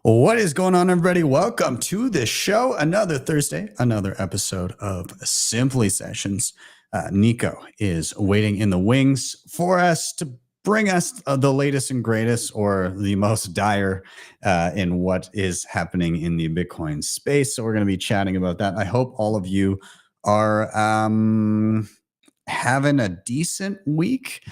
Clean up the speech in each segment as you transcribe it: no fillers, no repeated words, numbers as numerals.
What is going on, everybody? Welcome to the show. Another Thursday, another episode of Simply Sessions. Nico is waiting in the wings for us to bring us the latest and greatest, or the most dire in what is happening in the Bitcoin space. So we're going to be chatting about that. I hope all of you are having a decent week,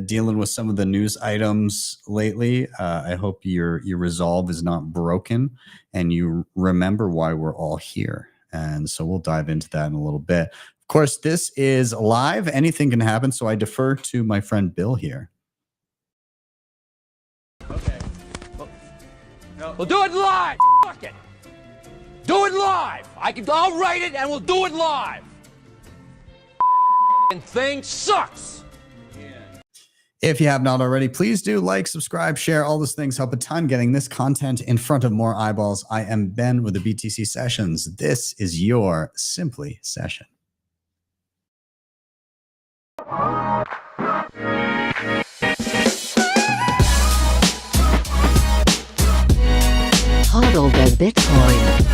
dealing with some of the news items lately. I hope your resolve is not broken and you remember why we're all here. And so we'll dive into that in a little bit. Of course, this is live. Anything can happen, so I defer to my friend Bill here. Okay. We'll do it live. Fuck it. Do it live. I'll write it and we'll do it live. Thing sucks. If you have not already, please do like, subscribe, share. All those things help a ton getting this content in front of more eyeballs. I am Ben with the BTC Sessions. This is your Simply Session. HODL the Bitcoin.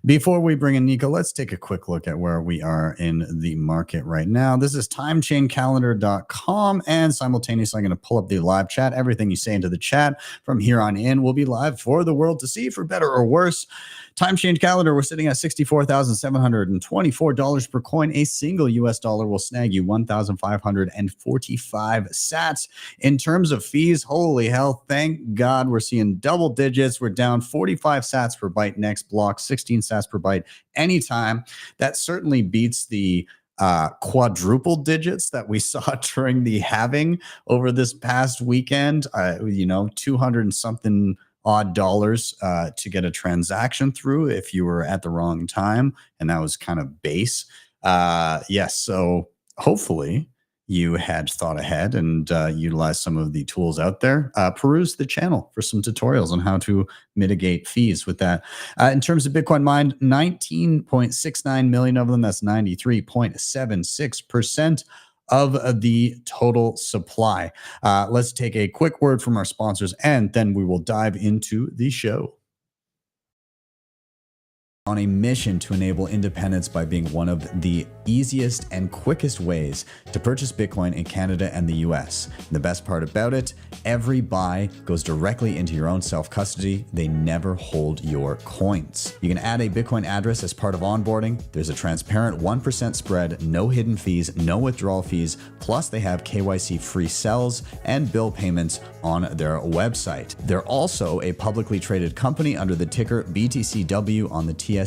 Before we bring in Nico, let's take a quick look at where we are in the market right now. This is timechaincalendar.com, and simultaneously I'm going to pull up the live chat. Everything you say into the chat from here on in will be live for the world to see, for better or worse. Time Change Calendar, we're sitting at $64,724 per coin. A single US dollar will snag you 1,545 sats. In terms of fees, holy hell, thank God we're seeing double digits. We're down 45 sats per byte next block, 16 sats per byte anytime. That certainly beats the quadruple digits that we saw during the halving over this past weekend. 200 and something odd dollars to get a transaction through if you were at the wrong time, and that was kind of base. Yes, so hopefully you had thought ahead and utilized some of the tools out there. Peruse the channel for some tutorials on how to mitigate fees with that. In terms of Bitcoin mined, 19.69 million of them. That's 93.76% of the total supply. Let's take a quick word from our sponsors, and then we will dive into the show. On a mission to enable independence by being one of the easiest and quickest ways to purchase Bitcoin in Canada and the US. The best part about it, every buy goes directly into your own self-custody. They never hold your coins. You can add a Bitcoin address as part of onboarding. There's a transparent 1% spread, no hidden fees, no withdrawal fees. Plus they have KYC free sells and bill payments on their website. They're also a publicly traded company under the ticker BTCW on the TSXV.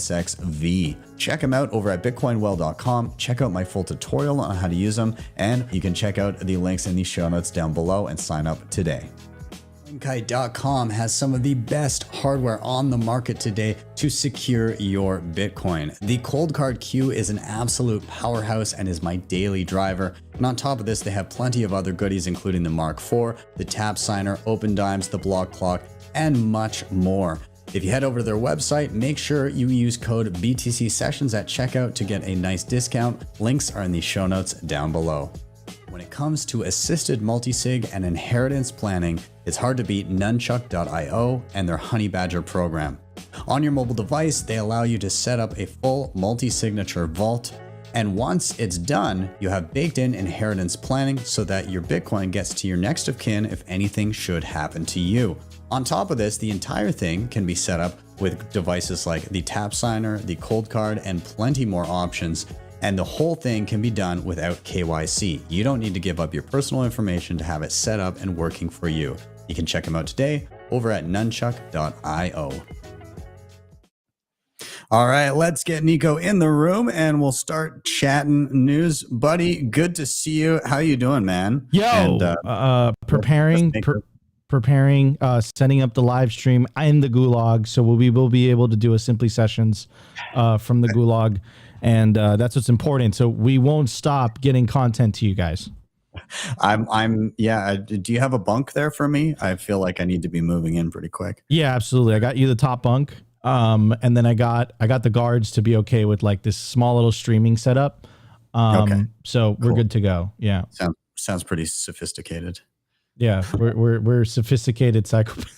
Check them out over at bitcoinwell.com. Check out my full tutorial on how to use them, and you can check out the links in the show notes down below and sign up today. NUNCHUK.com has some of the best hardware on the market today to secure your Bitcoin. The Cold Card Q is an absolute powerhouse and is my daily driver. And on top of this, they have plenty of other goodies, including the Mark IV, the Tap Signer, Open Dimes, the Block Clock, and much more. If you head over to their website, make sure you use code BTC Sessions at checkout to get a nice discount. Links are in the show notes down below. When it comes to assisted multisig and inheritance planning, it's hard to beat NUNCHUK.io and their Honey Badger program. On your mobile device, they allow you to set up a full multi-signature vault. And once it's done, you have baked in inheritance planning so that your Bitcoin gets to your next of kin if anything should happen to you. On top of this, the entire thing can be set up with devices like the Tap Signer, the Cold Card, and plenty more options. And the whole thing can be done without KYC. You don't need to give up your personal information to have it set up and working for you. You can check them out today over at nunchuk.io. All right, let's get Nico in the room and we'll start chatting news. Buddy, good to see you. How you doing, man? Yo, and, preparing, setting up the live stream in the Gulag, so we will be able to do a Simply Sessions from the Gulag, and that's what's important. So we won't stop getting content to you guys. Yeah. Do you have a bunk there for me? I feel like I need to be moving in pretty quick. Yeah, absolutely. I got you the top bunk, and then I got the guards to be okay with like this small little streaming setup. Okay. So we're good to go. Yeah. Sounds pretty sophisticated. Yeah, we're sophisticated psychopaths.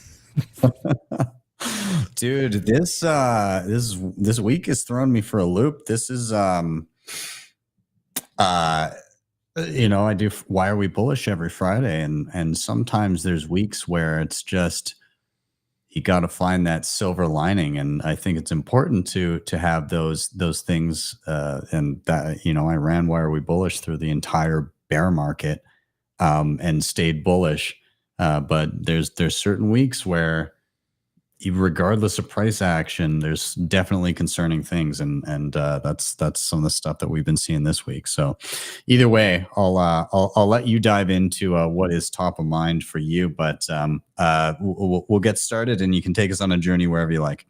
Dude, this week has thrown me for a loop. This is I do Why Are We Bullish every Friday, and sometimes there's weeks where it's just you got to find that silver lining, and I think it's important to have those things. And that I ran Why Are We Bullish through the entire bear market, and stayed bullish. But there's certain weeks where, regardless of price action, there's definitely concerning things, and that's some of the stuff that we've been seeing this week. So, either way, I'll let you dive into what is top of mind for you, but we'll get started, and you can take us on a journey wherever you like.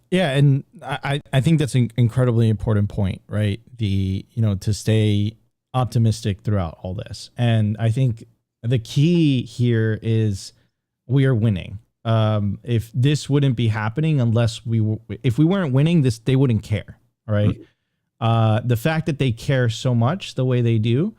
Yeah, and I think that's an incredibly important point, right? To stay optimistic throughout all this, and I think the key here is we are winning. If this wouldn't be happening if we weren't winning this, they wouldn't care. All right. The fact that they care so much the way they do,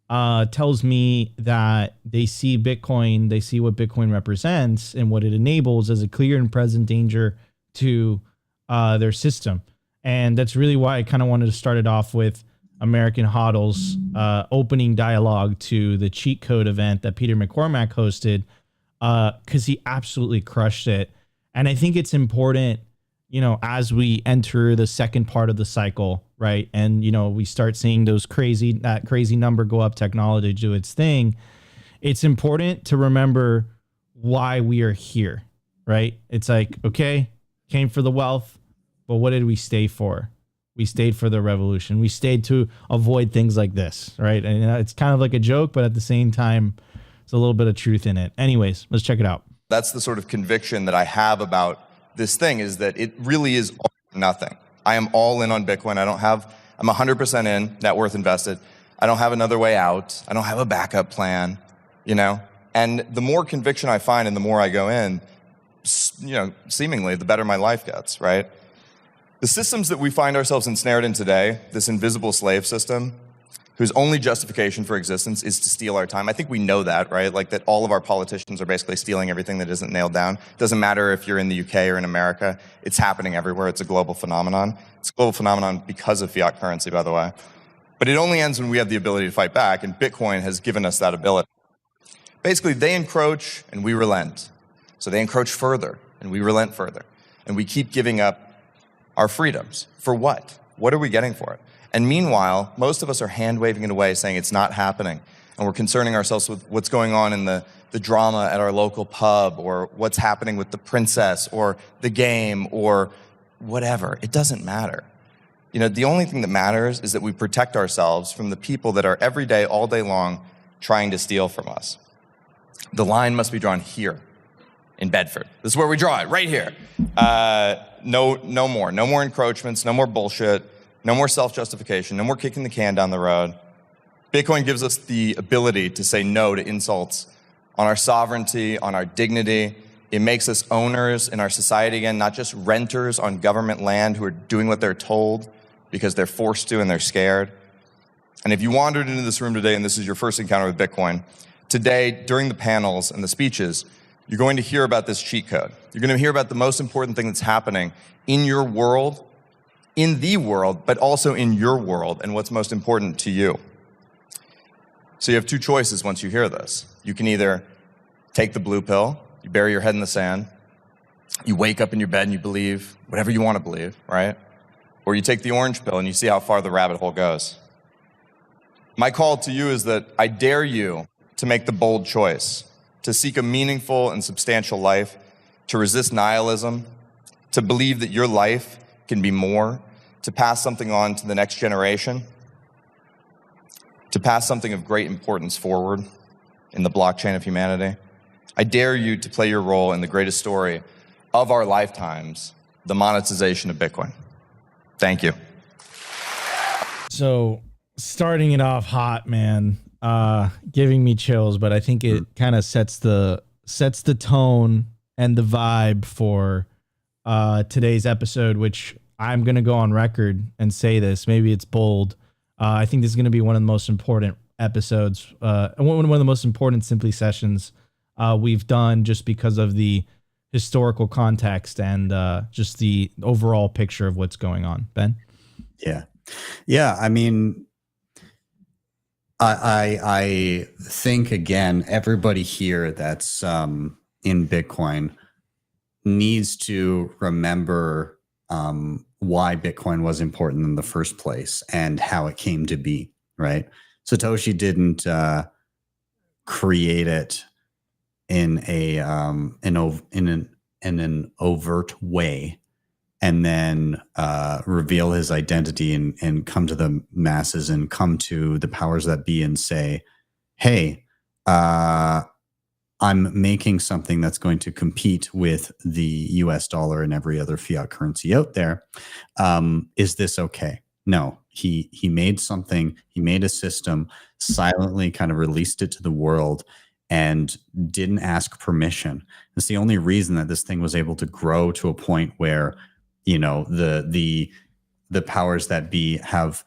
tells me that they see Bitcoin, they see what Bitcoin represents and what it enables as a clear and present danger to, their system. And that's really why I kind of wanted to start it off with American HODL's, opening dialogue to the cheat code event that Peter McCormack hosted. Because he absolutely crushed it. And I think it's important, as we enter the second part of the cycle, right? And, we start seeing that crazy number go up, technology do its thing. It's important to remember why we are here, right? It's like, okay, came for the wealth, but what did we stay for? We stayed for the revolution. We stayed to avoid things like this, right? And it's kind of like a joke, but at the same time, there's a little bit of truth in it. Anyways, let's check it out. That's the sort of conviction that I have about this thing, is that it really is all or nothing. I am all in on Bitcoin. I'm 100% in, net worth invested. I don't have another way out. I don't have a backup plan, And the more conviction I find and the more I go in, seemingly the better my life gets, right? The systems that we find ourselves ensnared in today, this invisible slave system, whose only justification for existence is to steal our time. I think we know that, right? Like that all of our politicians are basically stealing everything that isn't nailed down. Doesn't matter if you're in the UK or in America. It's happening everywhere. It's a global phenomenon. It's a global phenomenon because of fiat currency, by the way. But it only ends when we have the ability to fight back, and Bitcoin has given us that ability. Basically, they encroach and we relent. So they encroach further and we relent further. And we keep giving up our freedoms. For what? What are we getting for it? And meanwhile, most of us are hand-waving it away, saying it's not happening. And we're concerning ourselves with what's going on in the drama at our local pub, or what's happening with the princess, or the game, or whatever. It doesn't matter. The only thing that matters is that we protect ourselves from the people that are every day, all day long, trying to steal from us. The line must be drawn here in Bedford. This is where we draw it, right here. No more. No more encroachments, no more bullshit. No more self-justification, no more kicking the can down the road. Bitcoin gives us the ability to say no to insults on our sovereignty, on our dignity. It makes us owners in our society again, not just renters on government land who are doing what they're told because they're forced to and they're scared. And if you wandered into this room today and this is your first encounter with Bitcoin, today, during the panels and the speeches, you're going to hear about this cheat code. You're going to hear about the most important thing that's happening in your world, in the world, but also in your world, and what's most important to you. So you have two choices once you hear this. You can either take the blue pill, you bury your head in the sand, you wake up in your bed and you believe whatever you want to believe, right? Or you take the orange pill and you see how far the rabbit hole goes. My call to you is that I dare you to make the bold choice, to seek a meaningful and substantial life, to resist nihilism, to believe that your life can be more, to pass something on to the next generation, to pass something of great importance forward in the blockchain of humanity. I dare you to play your role in the greatest story of our lifetimes, the monetization of Bitcoin. Thank you. So starting it off hot, man, giving me chills, but I think it kind of sets the tone and the vibe for today's episode, which I'm going to go on record and say this. Maybe it's bold. I think this is going to be one of the most important episodes, one of the most important Simply sessions we've done, just because of the historical context and just the overall picture of what's going on. Ben? Yeah. I mean, I think, again, everybody here that's in Bitcoin needs to remember why Bitcoin was important in the first place and how it came to be, right? Satoshi didn't create it in an overt way and then reveal his identity and come to the masses and come to the powers that be and say, hey, I'm making something that's going to compete with the US dollar and every other fiat currency out there. Is this okay? No, he made something, he made a system, silently kind of released it to the world and didn't ask permission. It's the only reason that this thing was able to grow to a point where, you know, the powers that be have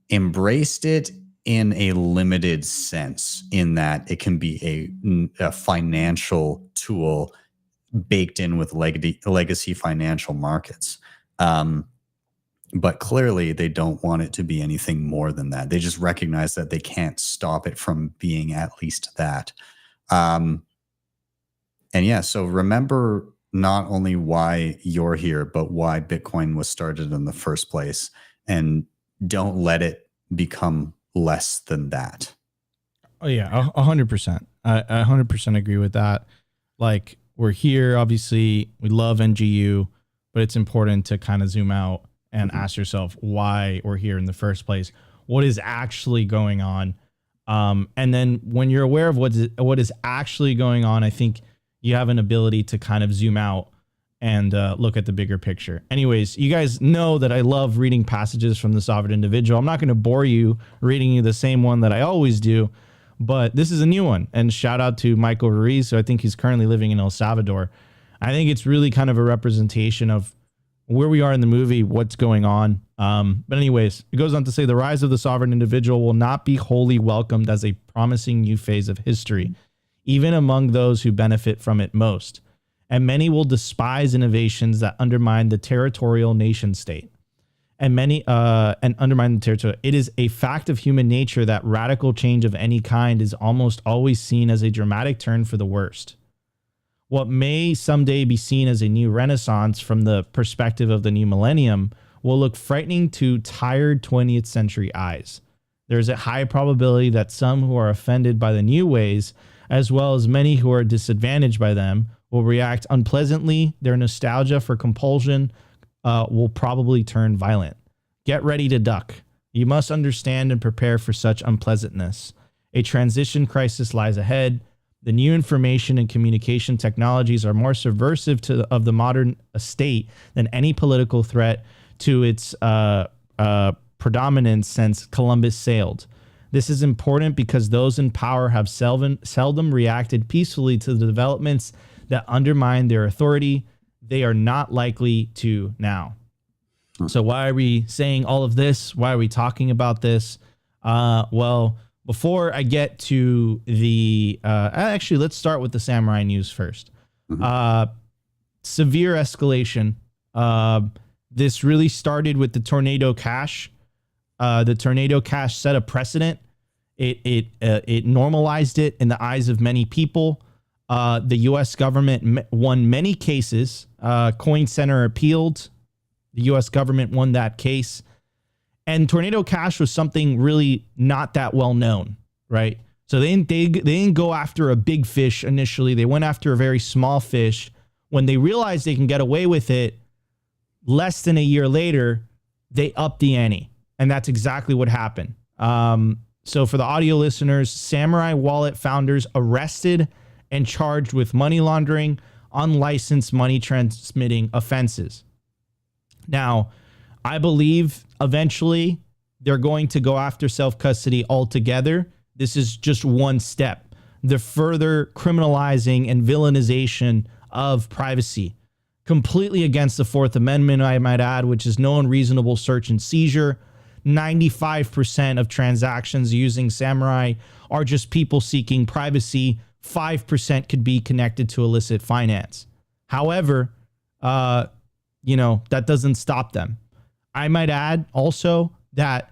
embraced it in a limited sense, in that it can be a financial tool baked in with legacy financial markets. But clearly they don't want it to be anything more than that. They just recognize that they can't stop it from being at least that. And yeah, so remember not only why you're here, but why Bitcoin was started in the first place, and don't let it become less than that. Oh yeah, 100%. I 100% agree with that. Like, we're here, obviously we love NGU, but it's important to kind of zoom out and ask yourself why we're here in the first place. What is actually going on? And then when you're aware of what is actually going on, I think you have an ability to kind of zoom out and look at the bigger picture. Anyways, you guys know that I love reading passages from the Sovereign Individual. I'm not going to bore you reading you the same one that I always do, but this is a new one. And shout out to Michael Ruiz. So I think he's currently living in El Salvador. I think it's really kind of a representation of where we are in the movie, what's going on. But anyways, it goes on to say the rise of the sovereign individual will not be wholly welcomed as a promising new phase of history, even among those who benefit from it most. And many will despise innovations that undermine the territorial nation state. And undermine the territory. It is a fact of human nature that radical change of any kind is almost always seen as a dramatic turn for the worst. What may someday be seen as a new renaissance from the perspective of the new millennium will look frightening to tired 20th century eyes. There is a high probability that some who are offended by the new ways, as well as many who are disadvantaged by them, will react unpleasantly. Their nostalgia for compulsion will probably turn violent. Get ready to duck. You must understand and prepare for such unpleasantness. A transition crisis lies ahead. The new information and communication technologies are more subversive of the modern state than any political threat to its predominance since Columbus sailed. This is important because those in power have seldom reacted peacefully to the developments that undermine their authority. They are not likely to now. So why are we saying all of this? Why are we talking about this? Well, before I get to the, actually, let's start with the Samourai news first. Severe escalation. This really started with the Tornado Cash. The Tornado Cash set a precedent. It normalized it in the eyes of many people. The U.S. government won many cases. Coin Center appealed. The U.S. government won that case. And Tornado Cash was something really not that well known, right? So they didn't go after a big fish initially. They went after a very small fish. When they realized they can get away with it, less than a year later, they upped the ante. And that's exactly what happened. So for the audio listeners, Samourai Wallet founders arrested and charged with money laundering, unlicensed money transmitting offenses. Now, I believe eventually they're going to go after self-custody altogether. This is just one step. The further criminalizing and villainization of privacy, completely against the Fourth Amendment, I might add, which is no unreasonable search and seizure. 95% of transactions using Samourai are just people seeking privacy. 5% could be connected to illicit finance. However, that doesn't stop them. I might add also that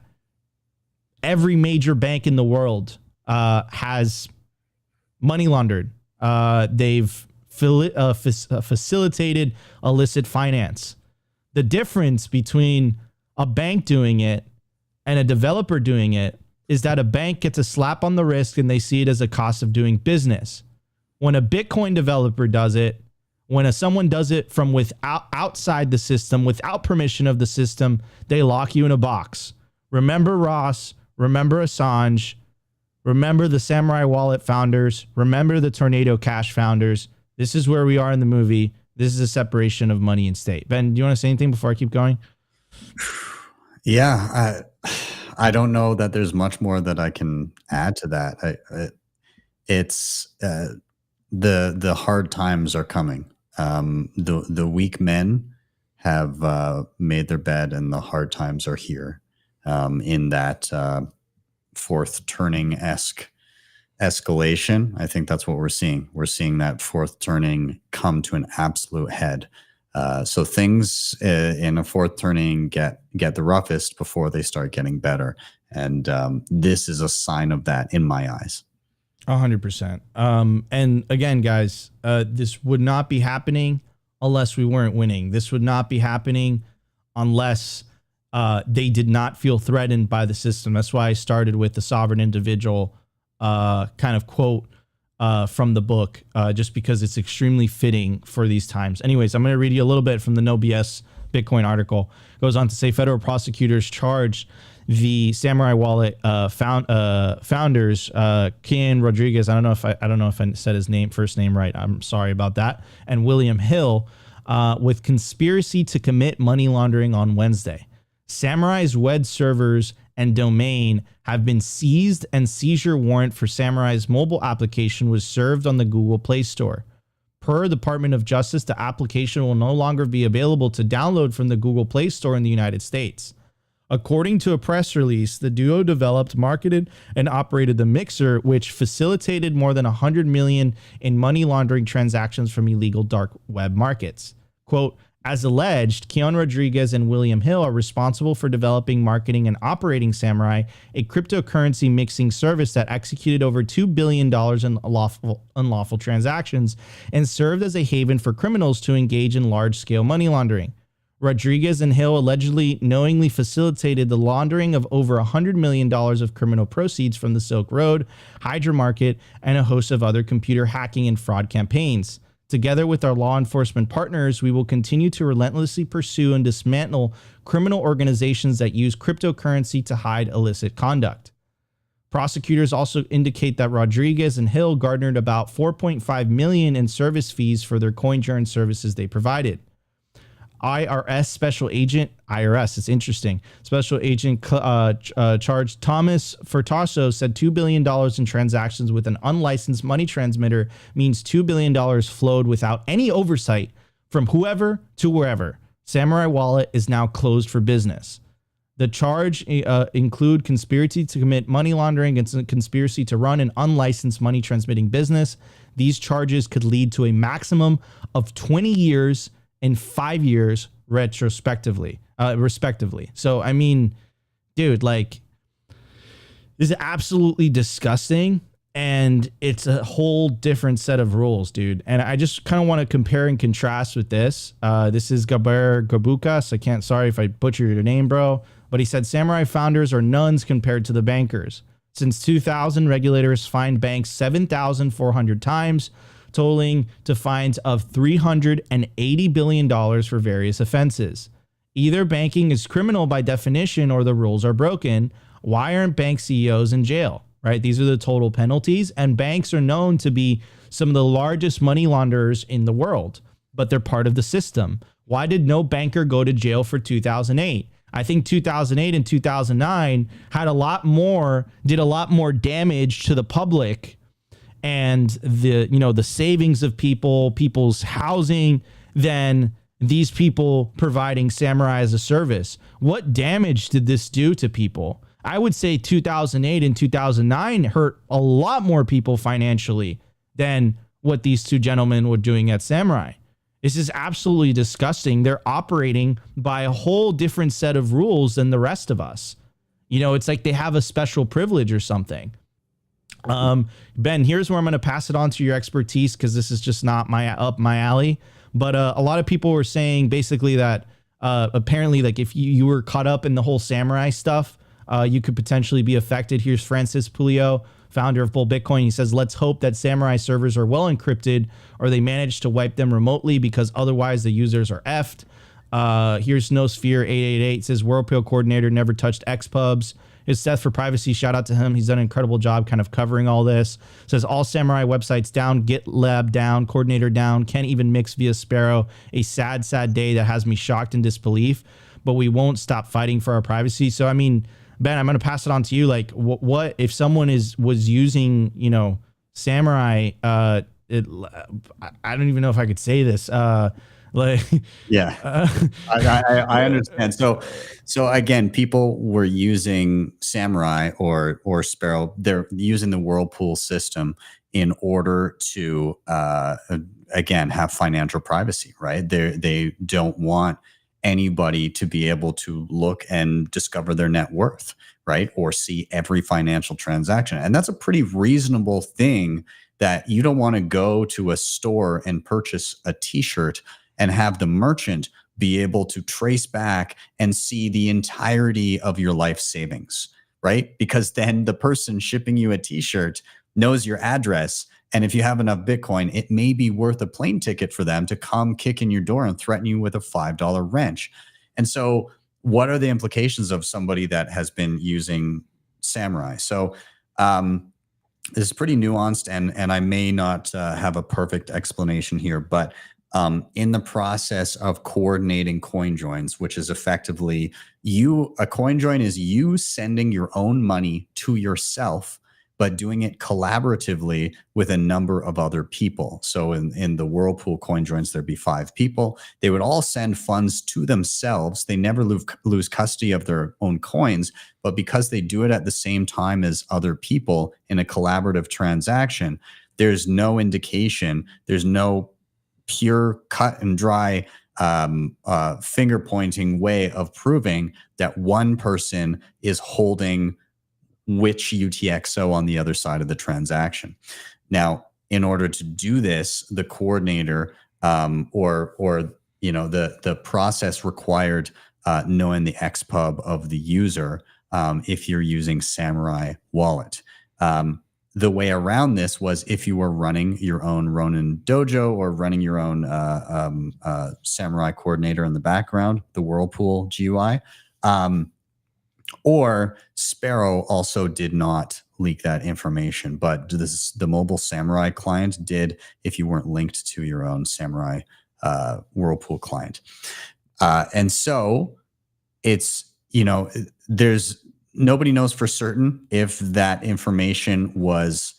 every major bank in the world has money laundered. They've facilitated illicit finance. The difference between a bank doing it and a developer doing it is that a bank gets a slap on the wrist and they see it as a cost of doing business. When a Bitcoin developer does it, when someone does it from outside the system, without permission of the system, they lock you in a box. Remember Ross, remember Assange, remember the Samourai Wallet founders, remember the Tornado Cash founders. This is where we are in the movie. This is a separation of money and state. Ben, do you want to say anything before I keep going? Yeah, I don't know that there's much more that I can add to that. It's the hard times are coming. The weak men have made their bed, and the hard times are here. In that fourth turning-esque escalation, I think that's what we're seeing. We're seeing that fourth turning come to an absolute head. So things in a fourth turning get the roughest before they start getting better. And this is a sign of that in my eyes. 100%. And again, guys, this would not be happening unless we weren't winning. This would not be happening unless they did not feel threatened by the system. That's why I started with the sovereign individual kind of quote from the book, just because it's extremely fitting for these times. Anyways, I'm going to read you a little bit from the No BS Bitcoin article. It goes on to say federal prosecutors charged the Samourai Wallet founders, Kian Rodriguez. I don't know if I said his first name right. I'm sorry about that. And William Hill with conspiracy to commit money laundering on Wednesday. Samourai's web servers and domain have been seized, and seizure warrant for Samourai's mobile application was served on the Google Play Store. Per Department of Justice, the application will no longer be available to download from the Google Play Store in the United States. According to a press release, the duo developed, marketed, and operated the mixer, which facilitated more than 100 million in money laundering transactions from illegal dark web markets. Quote, as alleged, Kian Rodriguez and William Hill are responsible for developing, marketing, and operating Samourai, a cryptocurrency mixing service that executed over $2 billion in unlawful transactions and served as a haven for criminals to engage in large-scale money laundering. Rodriguez and Hill allegedly knowingly facilitated the laundering of over $100 million of criminal proceeds from the Silk Road, Hydra Market, and a host of other computer hacking and fraud campaigns. Together with our law enforcement partners, we will continue to relentlessly pursue and dismantle criminal organizations that use cryptocurrency to hide illicit conduct. Prosecutors also indicate that Rodriguez and Hill garnered about $4.5 million in service fees for their CoinJourn services they provided. IRS Special Agent, it's interesting, Special Agent charged Thomas Furtaso said $2 billion in transactions with an unlicensed money transmitter means $2 billion flowed without any oversight from whoever to wherever. Samourai Wallet is now closed for business. The charge include conspiracy to commit money laundering and conspiracy to run an unlicensed money transmitting business. These charges could lead to a maximum of 20 years and 5 years respectively. So, I mean, dude, like, this is absolutely disgusting, and it's a whole different set of rules, dude. And I just kind of want to compare and contrast with this. This is Gaber Gabukas. Sorry if I butchered your name, bro. But he said Samourai founders are nuns compared to the bankers. Since 2000, regulators fined banks 7,400 times, totaling to fines of $380 billion for various offenses. Either banking is criminal by definition or the rules are broken. Why aren't bank CEOs in jail, right? These are the total penalties, and banks are known to be some of the largest money launderers in the world, but they're part of the system. Why did no banker go to jail for 2008? I think 2008 and 2009 did a lot more damage to the public and the savings of people's housing than these people providing Samourai as a service. What damage did this do to people? I would say 2008 and 2009 hurt a lot more people financially than what these two gentlemen were doing at Samourai. This is absolutely disgusting. They're operating by a whole different set of rules than the rest of us. You know, it's like they have a special privilege or something. Ben, here's where I'm going to pass it on to your expertise, because this is just not up my alley. But a lot of people were saying basically that apparently, like, if you were caught up in the whole Samourai stuff, you could potentially be affected. Here's Francis Pulio, founder of Bull Bitcoin. He says, let's hope that Samourai servers are well encrypted, or they manage to wipe them remotely, because otherwise the users are effed. Here's Nosphere888, says Whirlpool coordinator never touched Xpubs. Is Seth for privacy. Shout out to him. He's done an incredible job kind of covering all this. Says all Samourai websites down, GitLab down, coordinator down, can't even mix via Sparrow. A sad, sad day that has me shocked in disbelief, but we won't stop fighting for our privacy. So, I mean, Ben, I'm going to pass it on to you. Like, what if someone was using, you know, Samourai? I don't even know if I could say this. Yeah, I understand. So again, people were using Samourai or Sparrow. They're using the Whirlpool system in order to again have financial privacy, right? They don't want anybody to be able to look and discover their net worth, right? Or see every financial transaction. And that's a pretty reasonable thing, that you don't want to go to a store and purchase a t-shirt and have the merchant be able to trace back and see the entirety of your life savings, right? Because then the person shipping you a t-shirt knows your address. And if you have enough Bitcoin, it may be worth a plane ticket for them to come kick in your door and threaten you with a $5 wrench. And so what are the implications of somebody that has been using Samourai? So this is pretty nuanced, and I may not have a perfect explanation here, but in the process of coordinating coin joins, which is effectively a coin join is you sending your own money to yourself, but doing it collaboratively with a number of other people. So in the Whirlpool coin joins, there'd be 5 people. They would all send funds to themselves. They never lose custody of their own coins, but because they do it at the same time as other people in a collaborative transaction, there's no indication, there's no pure cut and dry finger pointing way of proving that one person is holding which UTXO on the other side of the transaction. Now, in order to do this, the coordinator or you know the process required knowing the XPub of the user if you're using Samourai Wallet. The way around this was if you were running your own Ronin Dojo or running your own Samourai coordinator in the background, the Whirlpool GUI, or Sparrow also did not leak that information, but the mobile Samourai client did if you weren't linked to your own Samourai Whirlpool client. And so it's, you know, nobody knows for certain if that information was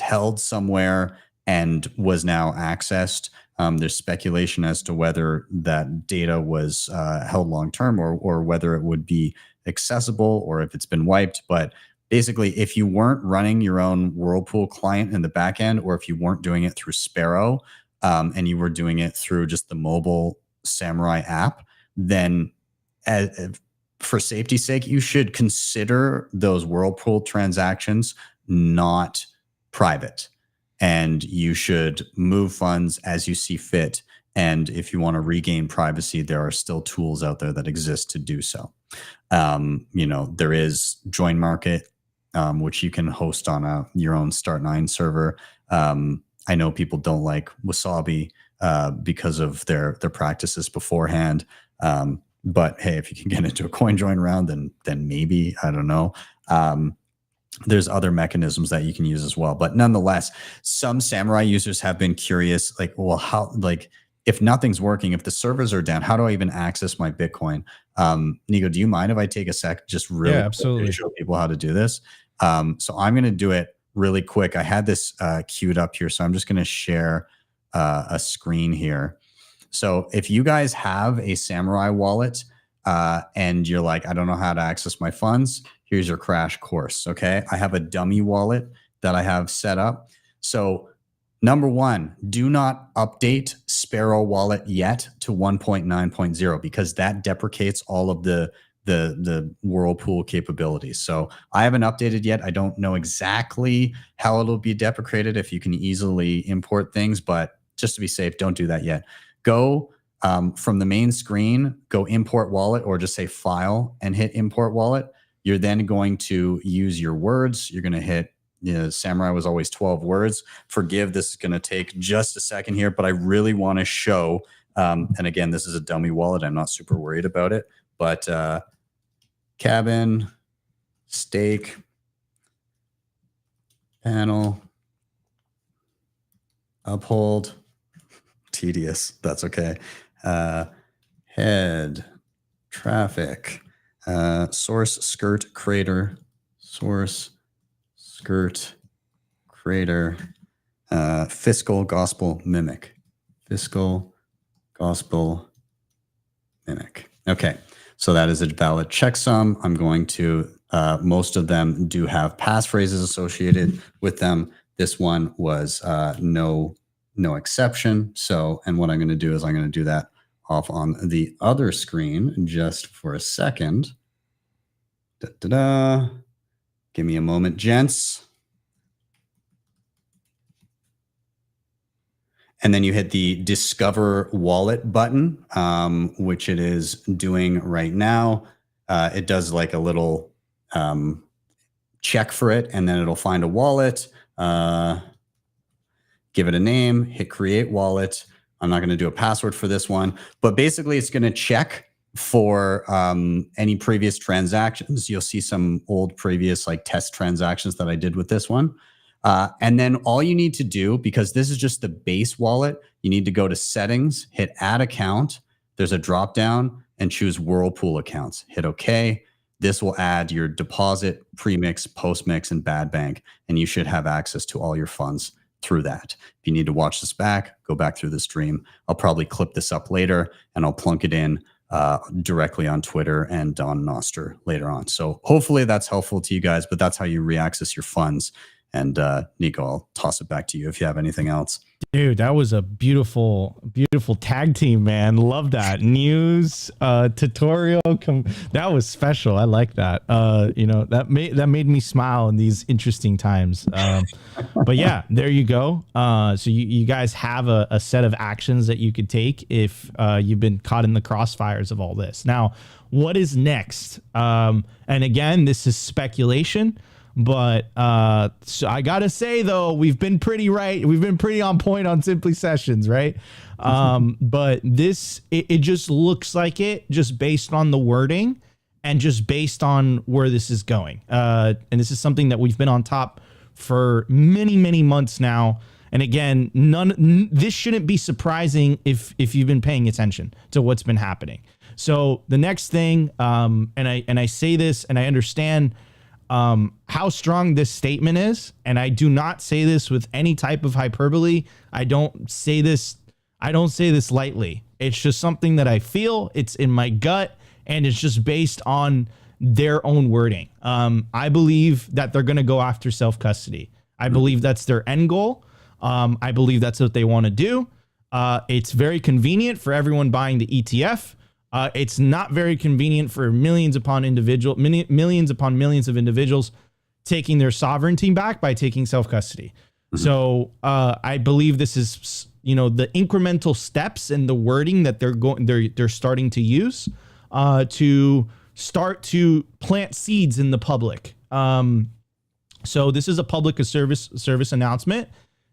held somewhere and was now accessed. There's speculation as to whether that data was held long-term or whether it would be accessible or if it's been wiped. But basically, if you weren't running your own Whirlpool client in the back end, or if you weren't doing it through Sparrow and you were doing it through just the mobile Samourai app, then for safety's sake, you should consider those Whirlpool transactions not private, and you should move funds as you see fit. And if you want to regain privacy, there are still tools out there that exist to do so. You know, there is Join Market, which you can host on your own Start9 server. I know people don't like Wasabi because of their practices beforehand. But hey, if you can get into a coin join round, then maybe, I don't know. There's other mechanisms that you can use as well. But nonetheless, some Samourai users have been curious, like, well, how, like, if nothing's working, if the servers are down, how do I even access my Bitcoin? Nico, do you mind if I take a sec, just really absolutely, to show people how to do this? So I'm going to do it really quick. I had this queued up here, so I'm just going to share a screen here. So if you guys have a Samourai wallet and you're like, I don't know how to access my funds, here's your crash course. Okay. I have a dummy wallet that I have set up. So number one, do not update Sparrow Wallet yet to 1.9.0 because that deprecates all of the Whirlpool capabilities. So I haven't updated yet. I don't know exactly how it'll be deprecated if you can easily import things, but just to be safe, don't do that yet. Go from the main screen, go import wallet or just say file and hit import wallet. You're then going to use your words. You're going to hit, Samourai was always 12 words. Forgive, this is going to take just a second here, but I really want to show, and again, this is a dummy wallet. I'm not super worried about it, but cabin, stake, panel, uphold, tedious, that's okay. Head, traffic, source, skirt, crater, source, skirt, crater, fiscal, gospel, mimic, fiscal, gospel, mimic. Okay, so that is a valid checksum. I'm going to, most of them do have passphrases associated with them. This one was no exception. So, and what I'm going to do is I'm going to do that off on the other screen just for a second. Give me a moment, gents. And then you hit the Discover Wallet button, which it is doing right now. It does like a little check for it, and then it'll find a wallet, give it a name, hit Create Wallet. I'm not going to do a password for this one, but basically it's going to check for any previous transactions. You'll see some old previous like test transactions that I did with this one. And then all you need to do, because this is just the base wallet, you need to go to settings, hit add account. There's a drop down and choose Whirlpool accounts. Hit OK. This will add your deposit, premix, postmix, and bad bank, and you should have access to all your funds through that. If you need to watch this back, go back through the stream. I'll probably clip this up later and I'll plunk it in directly on Twitter and on Nostr later on. So hopefully that's helpful to you guys, but that's how you re-access your funds. And Nico, I'll toss it back to you if you have anything else. Dude, that was a beautiful, beautiful tag team, man. Love that. News, tutorial. That was special. I like that. That made me smile in these interesting times. But yeah, there you go. So you guys have a set of actions that you could take if you've been caught in the crossfires of all this. Now, what is next? And again, this is speculation. But so I gotta say though, we've been pretty right. We've been pretty on point on Simply Sessions, right? But this, it just looks like it, just based on the wording and just based on where this is going. And this is something that we've been on top for many, many months now. And again, this shouldn't be surprising if you've been paying attention to what's been happening. So the next thing, and I say this, and I understand how strong this statement is, and I do not say this with any type of hyperbole. I don't say this lightly. It's just something that I feel, it's in my gut, and it's just based on their own wording. I believe that they're going to go after self-custody. I believe that's their end goal. I believe that's what they want to do. It's very convenient for everyone buying the ETF. It's not very convenient for millions upon millions of individuals taking their sovereignty back by taking self-custody. Mm-hmm. So I believe this is, the incremental steps and the wording that they're starting to use to start to plant seeds in the public. So this is a public service announcement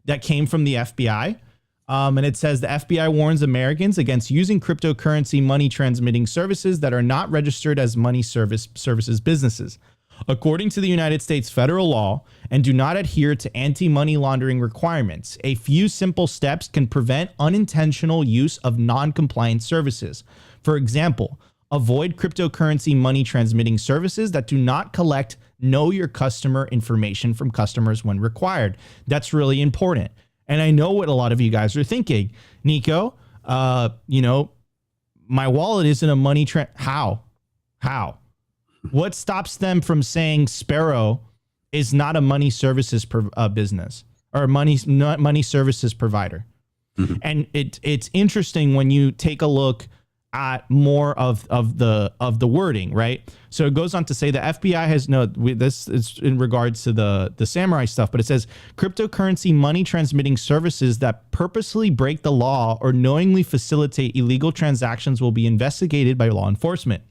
that came from the FBI. And it says the FBI warns Americans against using cryptocurrency money transmitting services that are not registered as money services businesses, according to the United States federal law, and do not adhere to anti-money laundering requirements. A few simple steps can prevent unintentional use of non-compliant services. For example, avoid cryptocurrency money transmitting services that do not collect know your customer information from customers when required. That's really important. And I know what a lot of you guys are thinking. Nico, you know, my wallet isn't a money How? What stops them from saying Sparrow is not a money services business or money services provider? Mm-hmm. And it's interesting when you take a look at more of the wording, right? So it goes on to say the FBI has this is in regards to the Samourai stuff, but it says cryptocurrency money transmitting services that purposely break the law or knowingly facilitate illegal transactions will be investigated by law enforcement.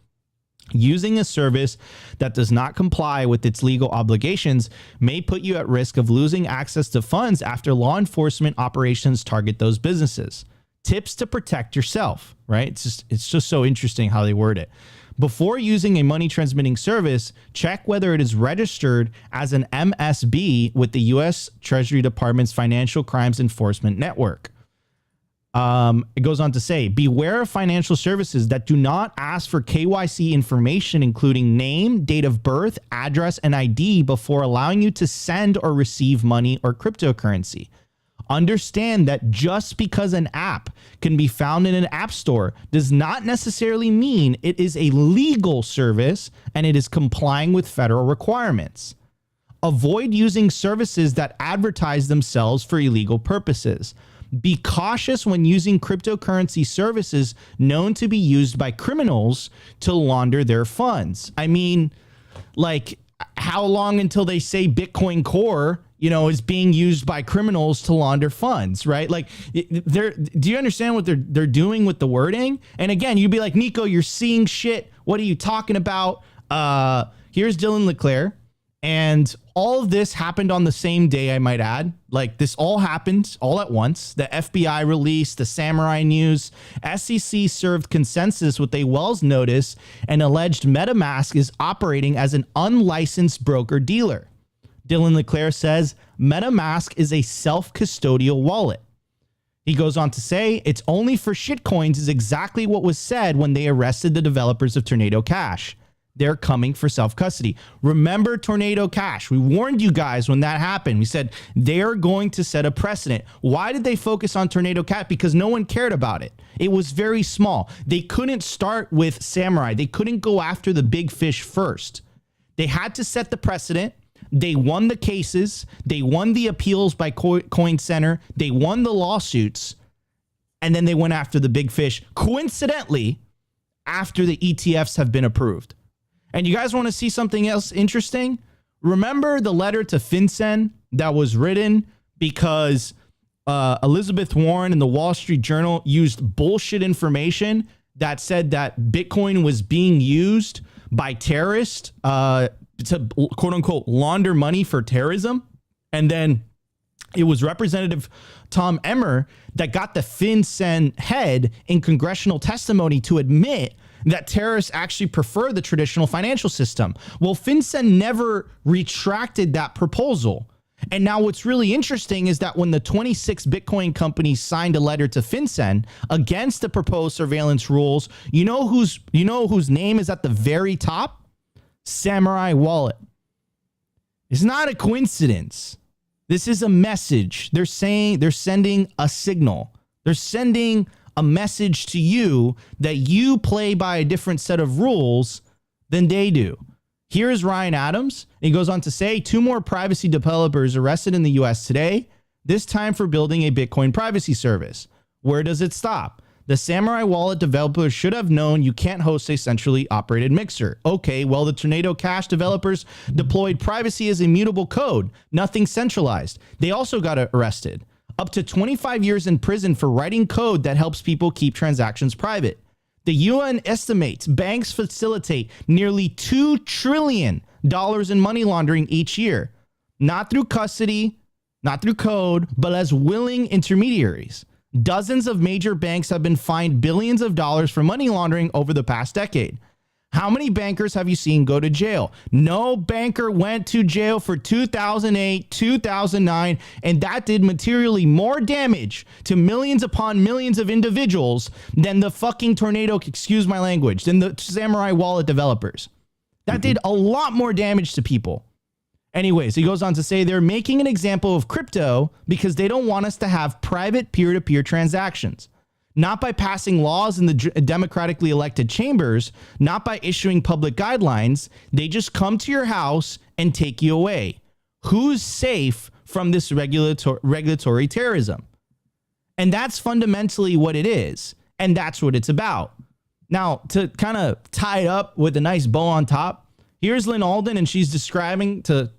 Using a service that does not comply with its legal obligations may put you at risk of losing access to funds after law enforcement operations target those businesses. Tips to protect yourself, right? It's just so interesting how they word it. Before using a money transmitting service, check whether it is registered as an MSB with the U.S. Treasury Department's Financial Crimes Enforcement Network. It goes on to say, beware of financial services that do not ask for KYC information, including name, date of birth, address, and ID before allowing you to send or receive money or cryptocurrency. Understand that just because an app can be found in an app store does not necessarily mean it is a legal service and it is complying with federal requirements. Avoid using services that advertise themselves for illegal purposes. Be cautious when using cryptocurrency services known to be used by criminals to launder their funds. I mean, like, how long until they say Bitcoin Core, you know, is being used by criminals to launder funds, right? Like, do you understand what they're doing with the wording? And again, you'd be like, Nico, you're seeing shit. What are you talking about? Here's Dylan LeClaire. And all of this happened on the same day, I might add. Like, this all happened all at once. The FBI released the Samourai news. SEC served consensus with a Wells notice and alleged MetaMask is operating as an unlicensed broker-dealer. Dylan LeClaire says MetaMask is a self-custodial wallet. He goes on to say, it's only for shitcoins is exactly what was said when they arrested the developers of Tornado Cash. They're coming for self-custody. Remember Tornado Cash? We warned you guys when that happened. We said they're going to set a precedent. Why did they focus on Tornado Cash? Because no one cared about it. It was very small. They couldn't start with Samourai. They couldn't go after the big fish first. They had to set the precedent. They won the cases. They won the appeals by Coin Center. They won the lawsuits. And then they went after the big fish, coincidentally, after the ETFs have been approved. And you guys want to see something else interesting? Remember the letter to FinCEN that was written because Elizabeth Warren and the Wall Street Journal used bullshit information that said that Bitcoin was being used by terrorists to quote unquote launder money for terrorism. And then it was Representative Tom Emmer that got the FinCEN head in congressional testimony to admit that terrorists actually prefer the traditional financial system. Well, FinCEN never retracted that proposal. And now what's really interesting is that when the 26 Bitcoin companies signed a letter to FinCEN against the proposed surveillance rules, you know whose name is at the very top? Samourai Wallet. It's not a coincidence. This is a message. They're sending a signal. They're sending a message to you that you play by a different set of rules than they do. Here's Ryan Adams. He goes on to say 2 more privacy developers arrested in the US today, this time for building a Bitcoin privacy service. Where does it stop? The Samourai Wallet developers should have known you can't host a centrally operated mixer. Okay, well, the Tornado Cash developers deployed privacy as immutable code, nothing centralized. They also got arrested. Up to 25 years in prison for writing code that helps people keep transactions private. The UN estimates banks facilitate nearly $2 trillion in money laundering each year, not through custody, not through code, but as willing intermediaries. Dozens of major banks have been fined billions of dollars for money laundering over the past decade. How many bankers have you seen go to jail? No banker went to jail for 2008, 2009, and that did materially more damage to millions upon millions of individuals than the fucking Tornado, excuse my language, than the Samourai Wallet developers. That did a lot more damage to people. Anyways, he goes on to say they're making an example of crypto because they don't want us to have private peer-to-peer transactions. not by passing laws in the democratically elected chambers, not by issuing public guidelines. They just come to your house and take you away. Who's safe from this regulatory terrorism? And that's fundamentally what it is. And that's what it's about. Now, to kind of tie it up with a nice bow on top, here's Lynn Alden, and she's describing, to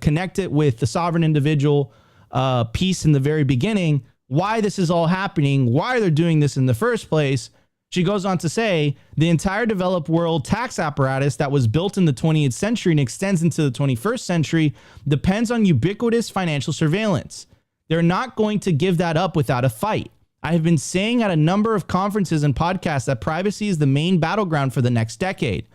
connect it with the sovereign individual piece in the very beginning, why this is all happening, why they're doing this in the first place. She goes on to say, the entire developed world tax apparatus that was built in the 20th century and extends into the 21st century depends on ubiquitous financial surveillance. They're not going to give that up without a fight. I have been saying at a number of conferences and podcasts that privacy is the main battleground for the next decade.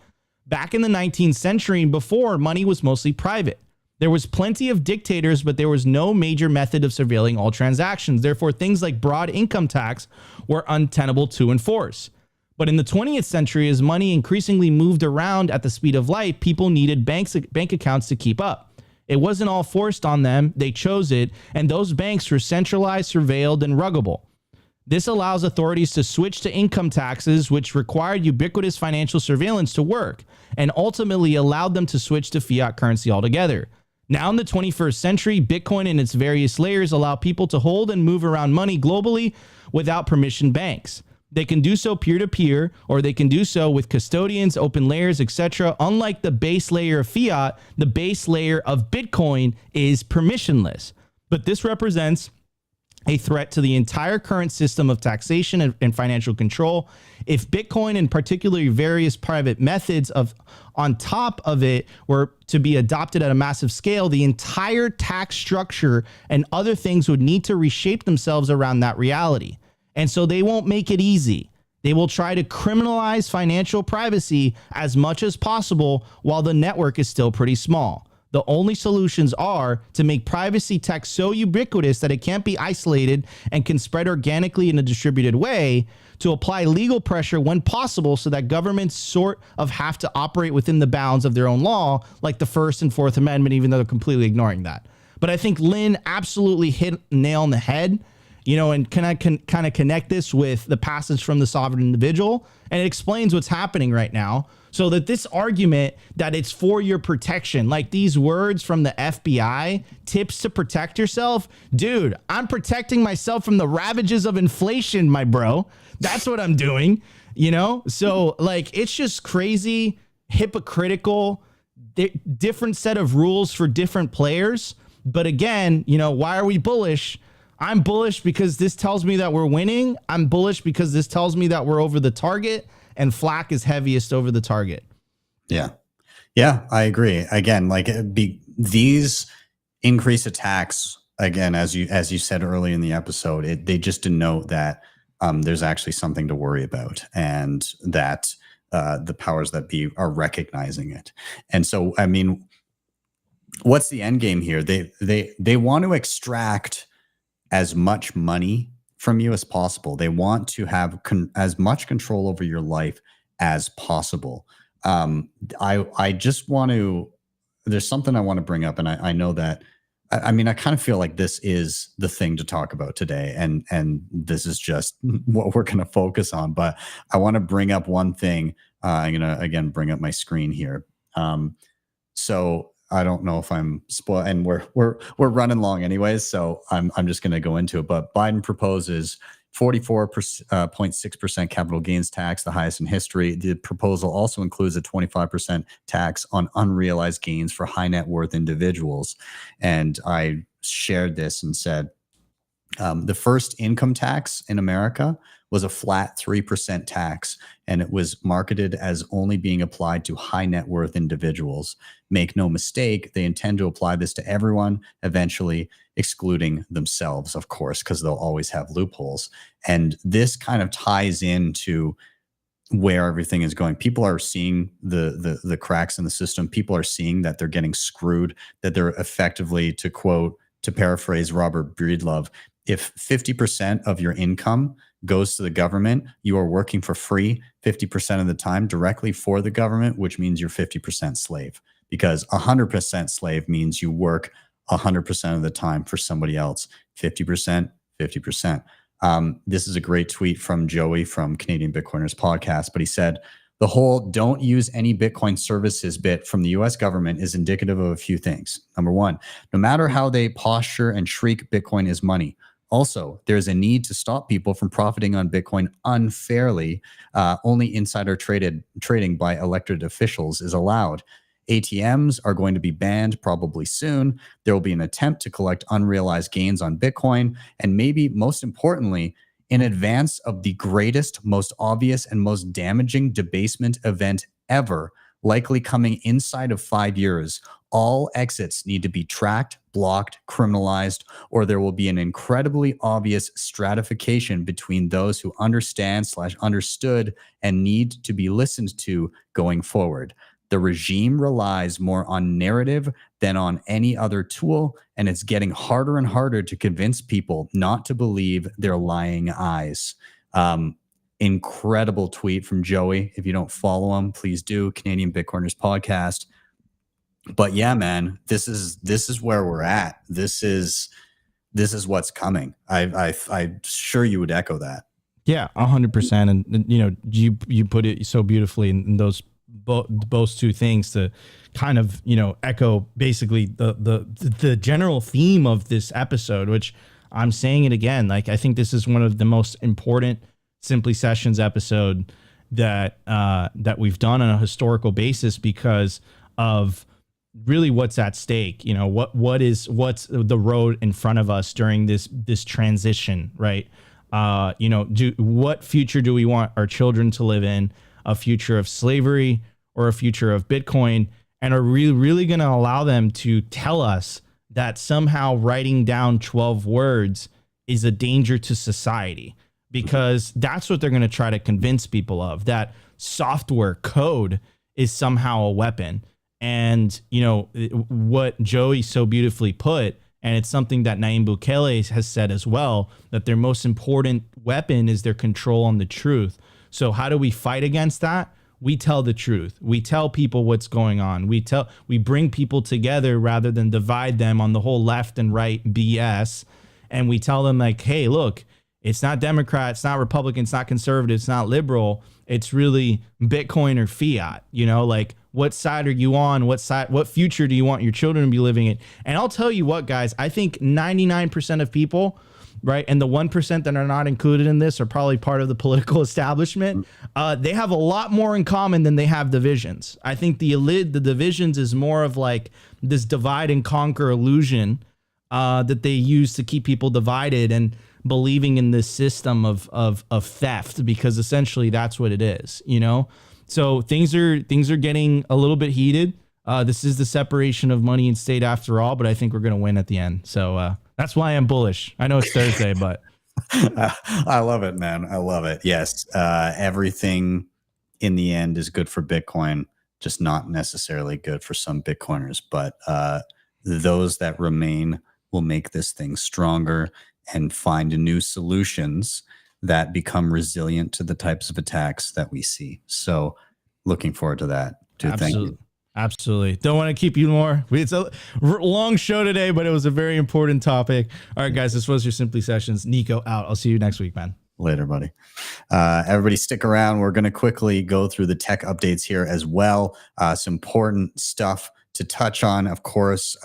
Back in the 19th century and before, money was mostly private. There was plenty of dictators, but there was no major method of surveilling all transactions. Therefore, things like broad income tax were untenable to enforce. But in the 20th century, as money increasingly moved around at the speed of light, people needed bank accounts to keep up. It wasn't all forced on them. They chose it. And those banks were centralized, surveilled, and ruggable. This allows authorities to switch to income taxes, which required ubiquitous financial surveillance to work, and ultimately allowed them to switch to fiat currency altogether. Now in the 21st century, Bitcoin and its various layers allow people to hold and move around money globally without permissioned banks. They can do so peer-to-peer, or they can do so with custodians, open layers, etc. Unlike the base layer of fiat, the base layer of Bitcoin is permissionless. But this represents a threat to the entire current system of taxation and financial control. If Bitcoin, and particularly various private methods of on top of it, were to be adopted at a massive scale, the entire tax structure and other things would need to reshape themselves around that reality. And so they won't make it easy. They will try to criminalize financial privacy as much as possible while the network is still pretty small. The only solutions are to make privacy tech so ubiquitous that it can't be isolated and can spread organically in a distributed way, to apply legal pressure when possible so that governments sort of have to operate within the bounds of their own law, like the First and Fourth Amendment, even though they're completely ignoring that. But I think Lynn absolutely hit a nail on the head, you know, and can I kind of connect this with the passage from the sovereign individual, and it explains what's happening right now. So that this argument that it's for your protection, like these words from the FBI, tips to protect yourself, dude, I'm protecting myself from the ravages of inflation, my bro. That's what I'm doing, you know? So like, it's just crazy, hypocritical, different set of rules for different players. But again, you know, why are we bullish? I'm bullish because this tells me that we're winning. I'm bullish because this tells me that we're over the target. And Flack is heaviest over the target. Yeah. Yeah, I agree. Again, like these increased attacks, again, as you said early in the episode, they just denote that there's actually something to worry about, and that the powers that be are recognizing it. And so, I mean, what's the end game here? They want to extract as much money from you as possible. They want to have as much control over your life as possible. I just want to, there's something I want to bring up, and I know that, I mean, I kind of feel like this is the thing to talk about today, and this is just what we're going to focus on. But I want to bring up one thing. I'm going to, again, bring up my screen here. So I don't know if I'm spoiled, and we're running long anyways, so I'm just going to go into it. But Biden proposes 44.6% capital gains tax, the highest in history. The proposal also includes a 25% tax on unrealized gains for high net worth individuals. And I shared this and said, the first income tax in America was a flat 3% tax, and it was marketed as only being applied to high net worth individuals. Make no mistake, they intend to apply this to everyone, eventually excluding themselves, of course, because they'll always have loopholes. And this kind of ties into where everything is going. People are seeing the cracks in the system. People are seeing that they're getting screwed, that they're effectively, to paraphrase Robert Breedlove, if 50% of your income goes to the government, you are working for free 50% of the time directly for the government, which means you're 50% slave, because 100% slave means you work 100% of the time for somebody else. 50%, 50%. This is a great tweet from Joey from Canadian Bitcoiners podcast, but he said, the whole don't use any Bitcoin services bit from the US government is indicative of a few things. Number one, no matter how they posture and shriek, Bitcoin is money. Also, there's a need to stop people from profiting on Bitcoin unfairly. Only insider trading by elected officials is allowed. ATMs are going to be banned probably soon. There will be an attempt to collect unrealized gains on Bitcoin. And maybe most importantly, in advance of the greatest, most obvious, and most damaging debasement event ever, likely coming inside of 5 years, all exits need to be tracked, blocked, criminalized, or there will be an incredibly obvious stratification between those who understand/understood and need to be listened to going forward. The regime relies more on narrative than on any other tool, and it's getting harder and harder to convince people not to believe their lying eyes. Incredible tweet from Joey. If you don't follow him, please do. Canadian Bitcoiners podcast. But yeah, man, this is where we're at. This is what's coming. I'm sure you would echo that. Yeah, 100%. And you know, you put it so beautifully in those both two things to kind of, you know, echo basically the general theme of this episode, which I'm saying it again. Like, I think this is one of the most important Simply Sessions episode that we've done on a historical basis because of really what's at stake. You know, what's the road in front of us during this transition, right? You know, what future do we want our children to live in? A future of slavery or a future of Bitcoin? And are we really going to allow them to tell us that somehow writing down 12 words is a danger to society? Because that's what they're going to try to convince people of, that software code is somehow a weapon. And, you know, what Joey so beautifully put, and it's something that Nayib Bukele has said as well, that their most important weapon is their control on the truth. So how do we fight against that? We tell the truth. We tell people what's going on. We bring people together rather than divide them on the whole left and right BS. And we tell them, like, hey, look, it's not Democrat, it's not Republican, it's not conservative, it's not liberal. It's really Bitcoin or fiat. You know, like, what side are you on? What future do you want your children to be living in? And I'll tell you what, guys, I think 99% of people, right, and the 1% that are not included in this are probably part of the political establishment. They have a lot more in common than they have divisions. I think the divisions is more of like this divide and conquer illusion that they use to keep people divided and believing in this system of theft, because essentially that's what it is, you know? So things are getting a little bit heated. This is the separation of money and state after all, but I think we're going to win at the end. So that's why I'm bullish. I know it's Thursday, but I love it, man. I love it. Yes. Everything in the end is good for Bitcoin, just not necessarily good for some Bitcoiners, but those that remain will make this thing stronger and find new solutions that become resilient to the types of attacks that we see. So looking forward to that. Dude, thank you. Absolutely. Don't want to keep you more. It's a long show today, but it was a very important topic. All right, guys, this was your Simply Sessions. Nico out. I'll see you next week, man. Later, buddy. Everybody stick around. We're going to quickly go through the tech updates here as well. Some important stuff to touch on, of course,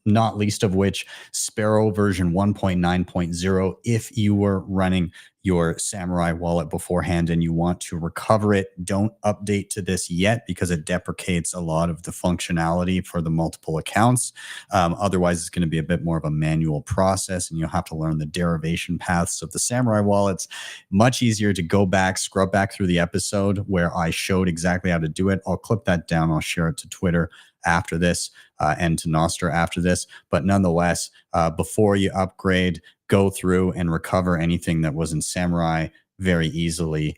not least of which Sparrow version 1.9.0. If you were running your Samourai wallet beforehand and you want to recover it, don't update to this yet because it deprecates a lot of the functionality for the multiple accounts. Otherwise, it's going to be a bit more of a manual process and you'll have to learn the derivation paths of the Samourai wallets. Much easier to go back, scrub back through the episode where I showed exactly how to do it. I'll clip that down. I'll share it to Twitter after this and to Nostr after this. But nonetheless, before you upgrade, go through and recover anything that was in Samourai very easily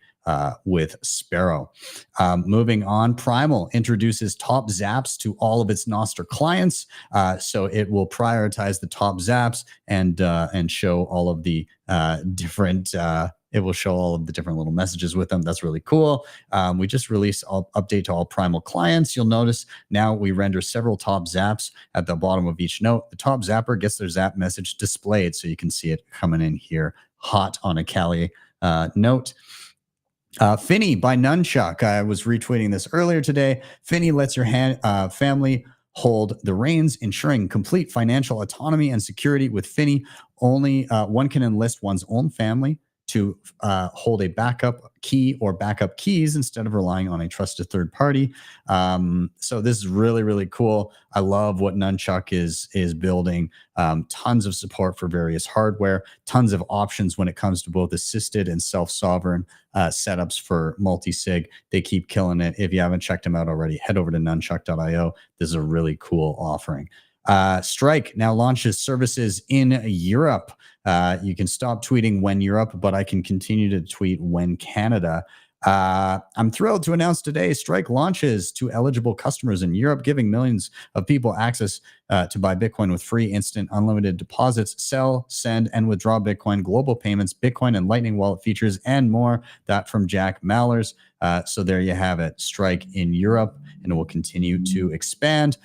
with Sparrow. Moving on, Primal introduces top zaps to all of its Nostr clients. So it will prioritize the top zaps and show all of the different it will show all of the different little messages with them. That's really cool. We just released update to all Primal clients. You'll notice now we render several top zaps at the bottom of each note. The top zapper gets their zap message displayed, so you can see it coming in here hot on a Kali note. Finny by Nunchuk. I was retweeting this earlier today. Finny lets your family hold the reins, ensuring complete financial autonomy and security. With Finny, only one can enlist one's own family to hold a backup key or backup keys instead of relying on a trusted third party. So this is really, really cool. I love what Nunchuk is building. Tons of support for various hardware, tons of options when it comes to both assisted and self-sovereign setups for multi-sig. They keep killing it. If you haven't checked them out already, head over to nunchuk.io. This is a really cool offering. Strike now launches services in Europe. You can stop tweeting when Europe, but I can continue to tweet when Canada. I'm thrilled to announce today Strike launches to eligible customers in Europe, giving millions of people access to buy Bitcoin with free, instant, unlimited deposits, sell, send, and withdraw Bitcoin, global payments, Bitcoin and Lightning Wallet features, and more. That from Jack Mallers. So there you have it. Strike in Europe, and it will continue to expand.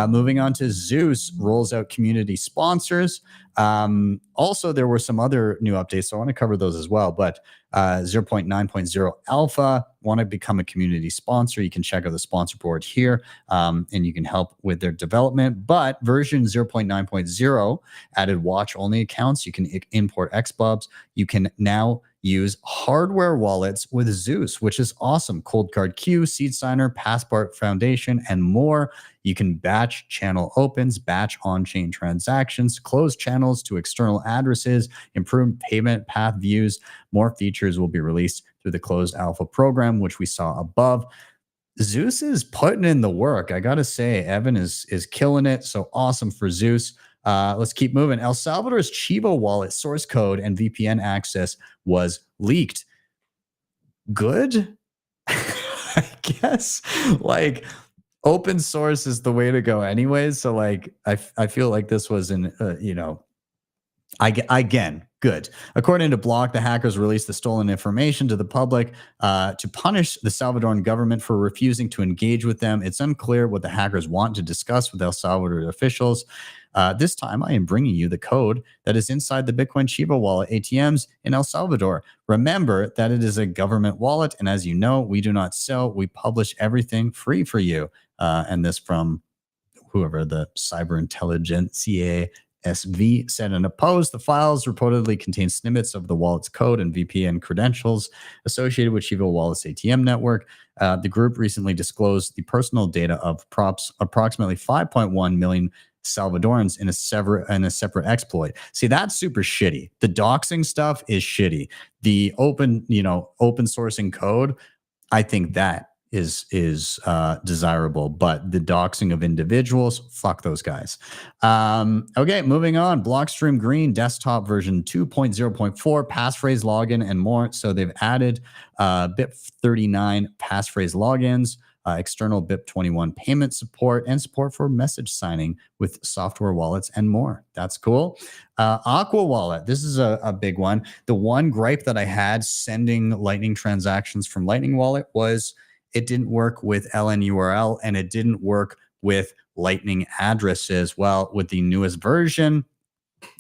Moving on to Zeus, rolls out community sponsors. Also, there were some other new updates, so I want to cover those as well. But 0.9.0 alpha, want to become a community sponsor, you can check out the sponsor board here, and you can help with their development. But version 0.9.0 added watch-only accounts. You can import XBobs. You can now use hardware wallets with Zeus, which is awesome. Cold Card Q, Seed Signer, Passport Foundation, and more. You can batch channel opens, batch on-chain transactions, close channels to external addresses, improve payment path views. More features will be released through the closed alpha program, which we saw above. Zeus is putting in the work. I got to say, Evan is killing it. So awesome for Zeus. Let's keep moving. El Salvador's Chivo wallet source code and VPN access was leaked. Good? I guess. Like, open source is the way to go anyways. So like, I feel like this was again, good. According to Block, the hackers released the stolen information to the public to punish the Salvadoran government for refusing to engage with them. It's unclear what the hackers want to discuss with El Salvador officials. This time, I am bringing you the code that is inside the Bitcoin Chivo wallet ATMs in El Salvador. Remember that it is a government wallet, and as you know, we do not sell. We publish everything free for you. And this from whoever the cyber intelligentsia SV said in a post. The files reportedly contain snippets of the wallet's code and VPN credentials associated with Chivo Wallet's ATM network. The group recently disclosed the personal data of approximately 5.1 million Salvadorans in a separate exploit. See, that's super shitty. The doxing stuff is shitty. The open sourcing code, I think that is desirable, but the doxing of individuals, fuck those guys. Okay, moving on. Blockstream Green desktop version 2.0.4 passphrase login and more. So they've added BIP39 passphrase logins, external BIP21 payment support, and support for message signing with software wallets and more. That's cool. Aqua Wallet. This is a big one. The one gripe that I had sending Lightning transactions from Lightning Wallet was it didn't work with LNURL and it didn't work with Lightning addresses. Well, with the newest version,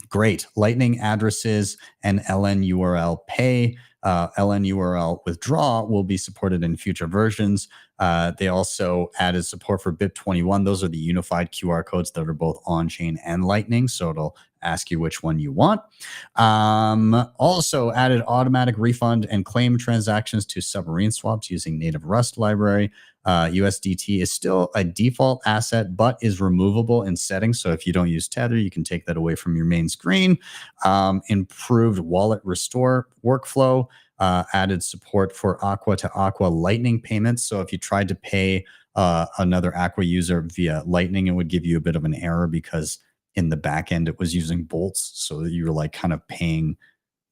great. Lightning addresses and LNURL pay, LNURL withdraw will be supported in future versions. They also added support for BIP21. Those are the unified QR codes that are both on-chain and Lightning, so it'll ask you which one you want. Also added automatic refund and claim transactions to submarine swaps using native Rust library. USDT is still a default asset, but is removable in settings. So if you don't use Tether, you can take that away from your main screen. Improved wallet restore workflow. Added support for Aqua to Aqua Lightning payments. So if you tried to pay another Aqua user via Lightning, it would give you a bit of an error because in the back end it was using bolts. So you were like kind of paying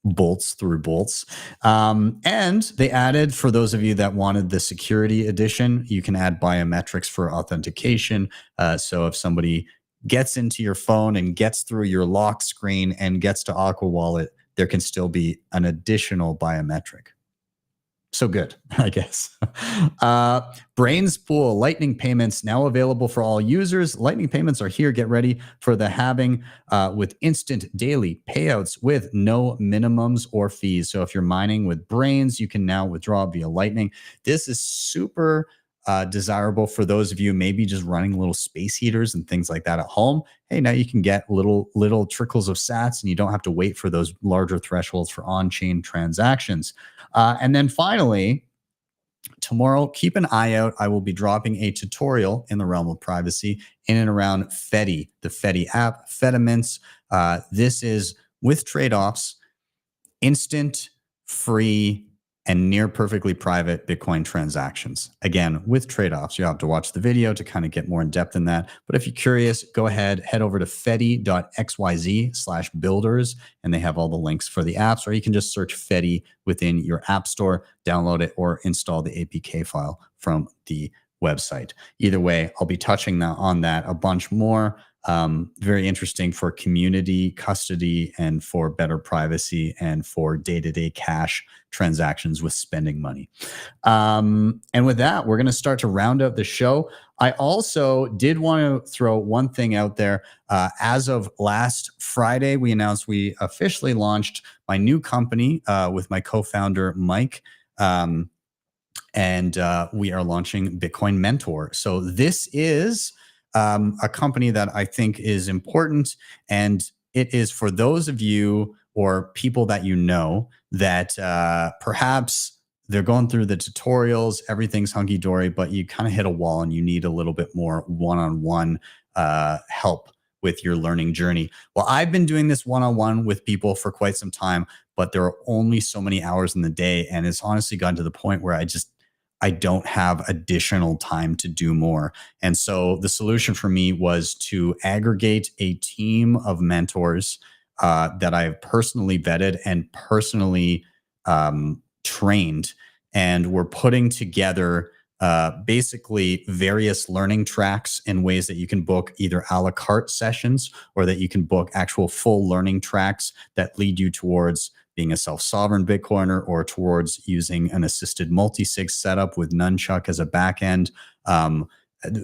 bolts through bolts. And they added, for those of you that wanted the security edition, you can add biometrics for authentication. So if somebody gets into your phone and gets through your lock screen and gets to Aqua Wallet, there can still be an additional biometric. So good, I guess. Brains Pool Lightning payments now available for all users. Lightning payments are here. Get ready for the halving with instant daily payouts with no minimums or fees. So if you're mining with Brains, you can now withdraw via Lightning. This is super desirable for those of you maybe just running little space heaters and things like that at home. Hey, now you can get little trickles of sats, and you don't have to wait for those larger thresholds for on-chain transactions. And then finally, tomorrow, keep an eye out. I will be dropping a tutorial in the realm of privacy in and around Fedi, the Fedi app, Fedimints. This is with trade-offs, instant, free, and near perfectly private Bitcoin transactions. Again, with trade-offs. You have to watch the video to kind of get more in depth in that. But if you're curious, go ahead, head over to fedi.xyz/builders, and they have all the links for the apps, or you can just search Fedi within your app store, download it, or install the APK file from the website. Either way, I'll be touching on that a bunch more. Very interesting for community custody and for better privacy and for day-to-day cash transactions with spending money. And with that, we're going to start to round out the show. I also did want to throw one thing out there. As of last Friday, we announced we officially launched my new company with my co-founder, Mike. And we are launching Bitcoin Mentor. So this is a company that I think is important, and it is for those of you or people that you know that perhaps they're going through the tutorials, everything's hunky-dory, but you kind of hit a wall and you need a little bit more one-on-one help with your learning journey. Well, I've been doing this one-on-one with people for quite some time, but there are only so many hours in the day, and it's honestly gotten to the point where I don't have additional time to do more. And so the solution for me was to aggregate a team of mentors that I've personally vetted and personally trained. And we're putting together basically various learning tracks in ways that you can book either a la carte sessions or that you can book actual full learning tracks that lead you towards being a self-sovereign Bitcoiner or towards using an assisted multi-sig setup with NUNCHUK as a backend.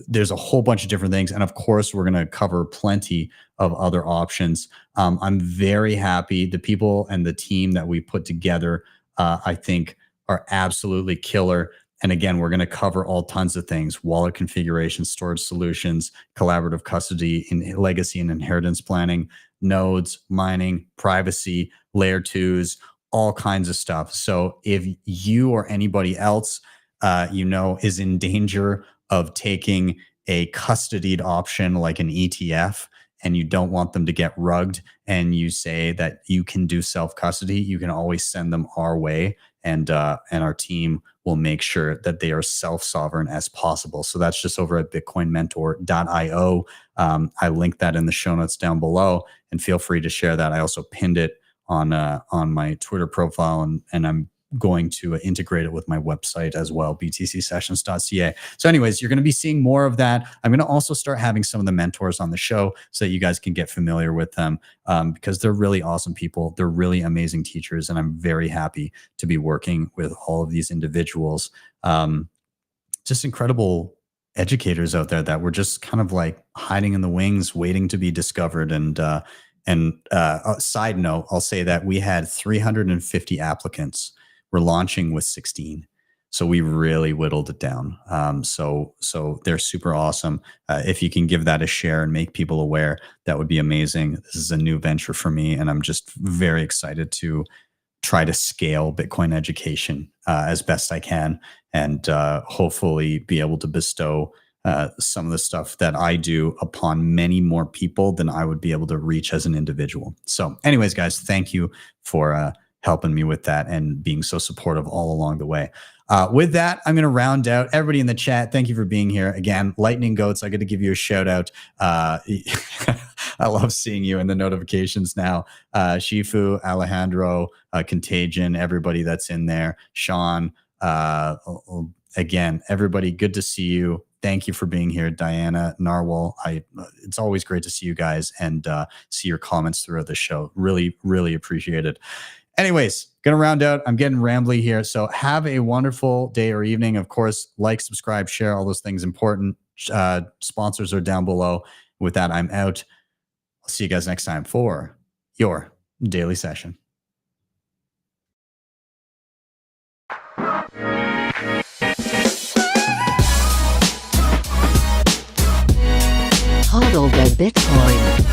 There's a whole bunch of different things. And of course, we're going to cover plenty of other options. I'm very happy. The people and the team that we put together, I think, are absolutely killer. And again, we're going to cover all tons of things: wallet configuration, storage solutions, collaborative custody, in legacy and inheritance planning, nodes, mining, privacy, layer twos, all kinds of stuff. So if you or anybody else, is in danger of taking a custodied option like an ETF, and you don't want them to get rugged, and you say that you can do self-custody, you can always send them our way, and our team will make sure that they are self-sovereign as possible. So that's just over at bitcoinmentor.io. I linked that in the show notes down below, and feel free to share that. I also pinned it on my Twitter profile, and I'm going to integrate it with my website as well, btcsessions.ca. So anyways, you're going to be seeing more of that. I'm going to also start having some of the mentors on the show so that you guys can get familiar with them, because they're really awesome people. They're really amazing teachers, and I'm very happy to be working with all of these individuals. Just incredible educators out there that were just kind of like hiding in the wings, waiting to be discovered. And side note, I'll say that we had 350 applicants. We're launching with 16. So we really whittled it down. So they're super awesome. If you can give that a share and make people aware, that would be amazing. This is a new venture for me, and I'm just very excited to try to scale Bitcoin education as best I can, and hopefully be able to bestow some of the stuff that I do upon many more people than I would be able to reach as an individual. So anyways, guys, thank you for helping me with that and being so supportive all along the way. With that, I'm going to round out everybody in the chat. Thank you for being here. Again, Lightning Goats, I got to give you a shout out. I love seeing you in the notifications now. Shifu, Alejandro, Contagion, everybody that's in there. Sean, again, everybody, good to see you. Thank you for being here, Diana, Narwhal. It's always great to see you guys and see your comments throughout the show. Really, really appreciate it. Anyways, gonna round out. I'm getting rambly here. So have a wonderful day or evening. Of course, like, subscribe, share, all those things important. Sponsors are down below. With that, I'm out. I'll see you guys next time for your daily session. HODL the Bitcoin.